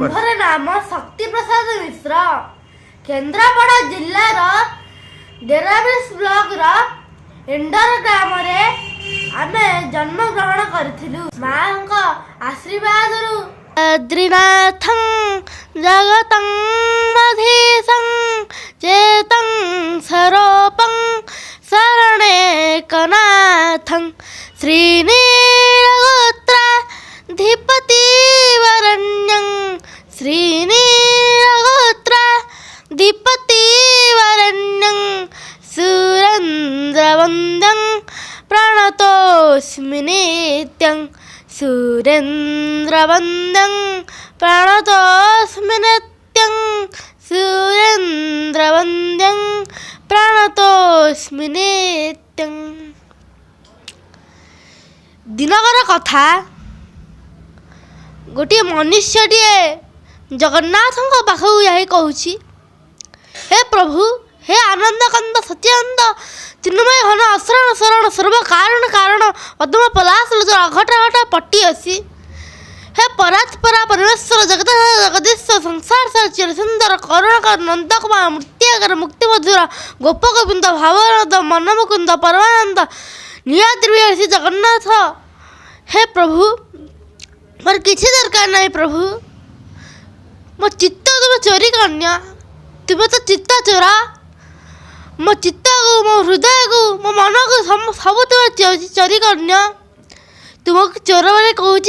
आंभर नाम शक्ति Prasad Mishra Kendrapara जिल्लार डेराब्रिज block indoor ग्राम आमे जन्म ग्रहण करिथिलु। मां आशीर्वाद बद्रीनाथं जगतं मधीशं चेतं सरोपं शरणेकनाथं श्रीनीलगोत्राधिपतिवरण्यं श्रीनीलगोत्राधिपतिवरण्यं सुरेन्द्रवन्द्यं प्रणतोऽस्मि नित्यं सुरेन्द्रवन्द्यं प्रणतोऽस्मि नित्यं सुरेन्द्रवन्द्यं प्रणतोऽस्मि नित्यं। दिनकर कथा गोटे मनुष्यटीए जगन्नाथ पाखु यही कहूँ, हे प्रभु, हे आनंद कंद सत्यानंद चिन्मय घन असरण शरण सर्व कारण कारण पद्म पलाश अघटा घटा पट्टी असी, हे परात्परा परमेश्वर जगत जगदीश्वर संसार सार चिर सुंदर करुणाकर नंदकुमार मृत्याकर मुक्ति मधुर गोप गोविंद भावानंद मन मुकुंद परमानंद नियाद्री जगन्नाथ, हे प्रभु मोर किसी दरकार नहीं प्रभु, मो चित्त तुम चोरी करनिया, तुम तो चित्ता चोरा, मो चित्त को मो हृदय को मो मन को सब तुम चोरी करनिया। तुमको चोर बोले कहूँ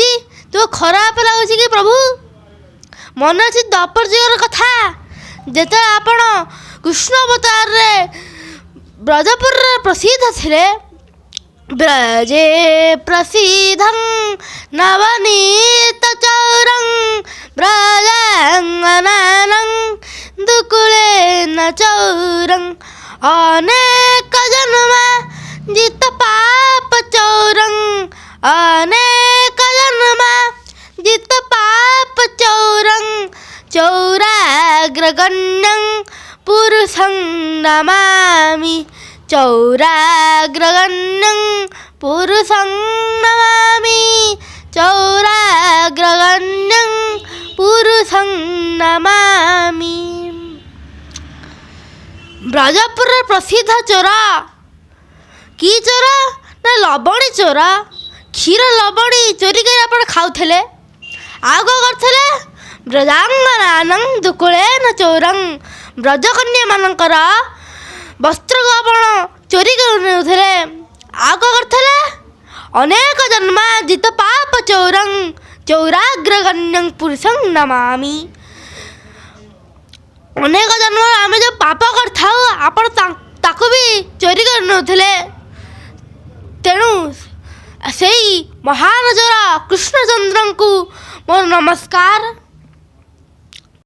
तुम खराब लगुच कि प्रभु? मन अच्छी द्वापर जुगर कथा जेते आपण कृष्ण अवतार रे ब्रजपुर प्रसिद्ध थिले, ब्रजे प्रसिद्धं नवनीत चौरं ब्रजांगनानं दुकुलेन चौरं अनेक जन्म जित पाप चौरं अनेक जन्म जित पाप चौरं चौराग्रगण्यं पुरुषं नमामि चौराग्रगण्यं पुरुषं नमामि चौराग्रगण्यं पुरुषं नमामि। ब्रजपुर प्रसिद्ध चोरा कि चोरा ना लवणी चोरा, क्षीर लवणी चोरी कर आप खाऊले, आग करते ब्रजांगनानं दुकुलेन चौरं ब्रजकन्या मानकर वस्त्र को आप चोरी कर आग करते अनेक जन्माजित पाप चौरं चौराग्रगण्यं पुरुषं नमामि। अनेक जन्म आम जो पाप कर भी चोरी कर तेणु से महान चोरा कृष्णचंद्र को मोर नमस्कार।